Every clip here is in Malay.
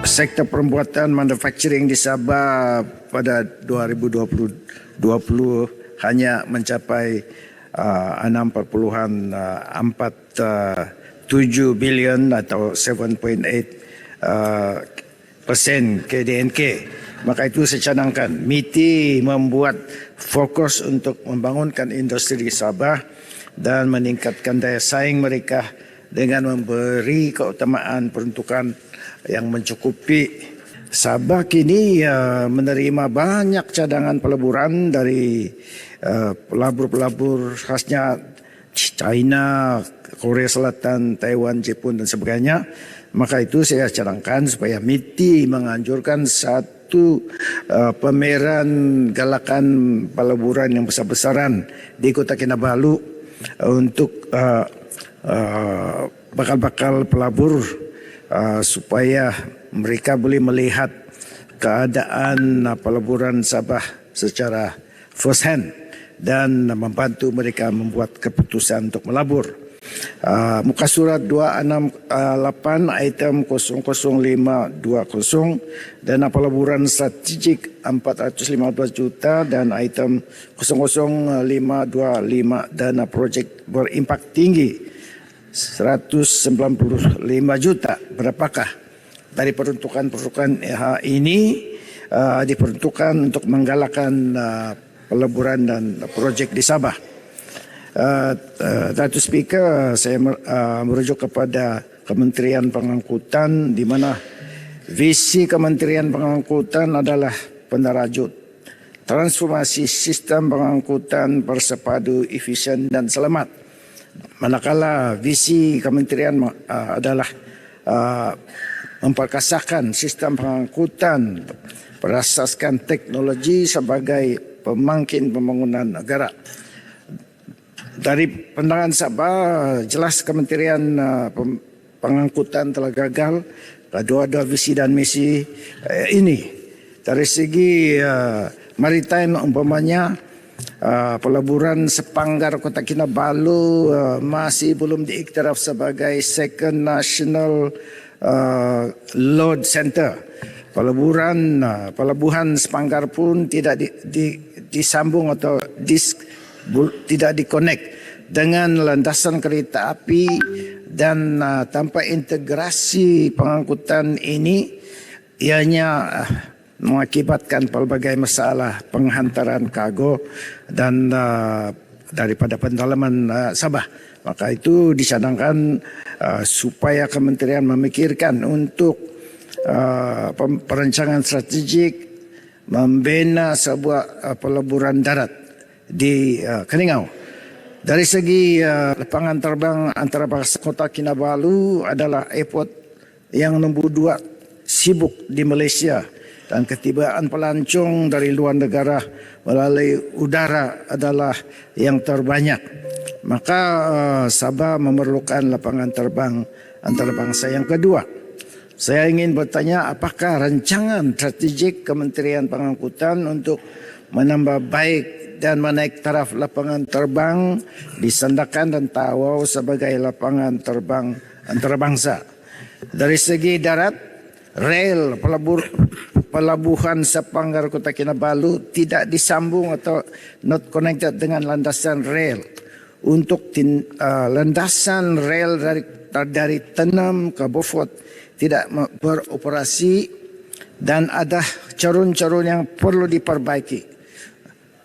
sektor pembuatan manufacturing di Sabah pada 2020 hanya mencapai 6.47 bilion atau 7.8% KDNK. Maka itu saya cadangkan MITI membuat fokus untuk membangunkan industri di Sabah dan meningkatkan daya saing mereka dengan memberi keutamaan peruntukan yang mencukupi. Sabah kini menerima banyak cadangan peleburan dari pelabur-pelabur khasnya China, Korea Selatan, Taiwan, Jepun dan sebagainya. Maka itu saya cadangkan supaya MITI menganjurkan satu pameran galakan peleburan yang besar-besaran di Kota Kinabalu untuk bakal-bakal pelabur supaya mereka boleh melihat keadaan peleburan Sabah secara first hand dan membantu mereka membuat keputusan untuk melabur. Muka surat 268 item 00520 dana peleburan strategik 415 juta dan item 00525 dana projek berimpak tinggi 195 juta. Berapakah dari peruntukan ini diperuntukkan untuk menggalakkan peleburan dan projek di Sabah? Datuk Speaker, saya merujuk kepada Kementerian Pengangkutan di mana visi Kementerian Pengangkutan adalah penerajut transformasi sistem pengangkutan bersepadu, efisien dan selamat. Manakala visi kementerian adalah memperkasakan sistem pengangkutan berasaskan teknologi sebagai pemangkin pembangunan negara. Dari pandangan Sabah, jelas Kementerian Pengangkutan telah gagal kedua-dua visi dan misi ini. Dari segi maritime umpamanya, peleburan sepanggar Kota Kinabalu masih belum diiktiraf sebagai second national load center. Pelabuhan sepanggar pun tidak disambung atau tidak dikonek dengan landasan kereta api dan tanpa integrasi pengangkutan ini ianya mengakibatkan pelbagai masalah penghantaran kargo dan daripada pendalaman Sabah. Maka itu dicanangkan supaya kementerian memikirkan untuk perancangan strategik membina sebuah peleburan darat di Keningau. Dari segi lapangan terbang antarabangsa Kota Kinabalu adalah airport yang nombor 2 sibuk di Malaysia dan ketibaan pelancong dari luar negara melalui udara adalah yang terbanyak. Maka Sabah memerlukan lapangan terbang antarabangsa yang kedua. Saya ingin bertanya, apakah rancangan strategik Kementerian Pengangkutan untuk menambah baik dan menaik taraf lapangan terbang di Sandakan dan Tawau sebagai lapangan terbang antarabangsa? Dari segi darat, rel pelabuhan sepanggar Kota Kinabalu tidak disambung atau not connected dengan landasan rel. Untuk landasan rel dari Tenam ke Beaufort tidak beroperasi dan ada carun-carun yang perlu diperbaiki,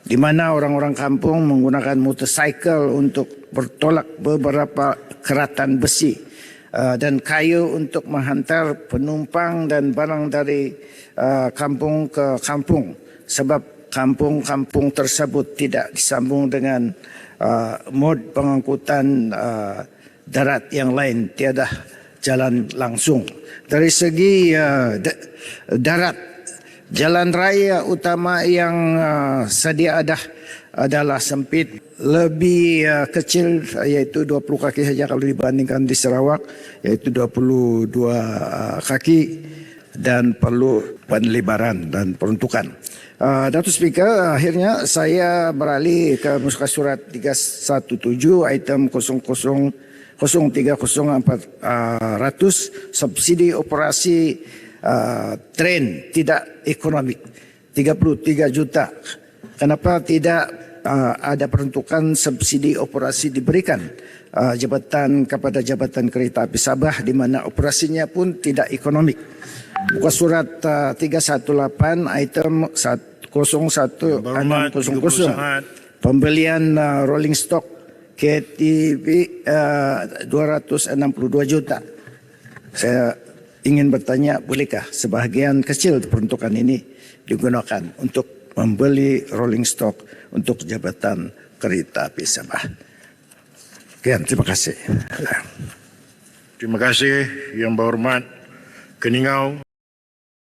di mana orang-orang kampung menggunakan motorcycle untuk bertolak beberapa keratan besi dan kayu untuk menghantar penumpang dan barang dari kampung ke kampung, sebab kampung-kampung tersebut tidak disambung dengan mod pengangkutan darat yang lain, tiada jalan langsung. Dari segi darat, jalan raya utama yang sedia ada adalah sempit, lebih kecil, iaitu 20 kaki saja kalau dibandingkan di Sarawak, iaitu 22 kaki dan perlu penlebaran dan peruntukan. Datuk Speaker, akhirnya saya beralih ke muka surat 317 item 0300400 subsidi operasi tren tidak ekonomik, 33 juta. Kenapa tidak ada peruntukan subsidi operasi diberikan jabatan kepada jabatan kereta api Sabah di mana operasinya pun tidak ekonomik. Muka surat 318 item 01 pembelian rolling stock KTP 262 juta. Saya ingin bertanya, bolehkah sebahagian kecil peruntukan ini digunakan untuk membeli rolling stock untuk jabatan kereta api Sabah? Sekian, terima kasih. Terima kasih Yang Berhormat Keningau.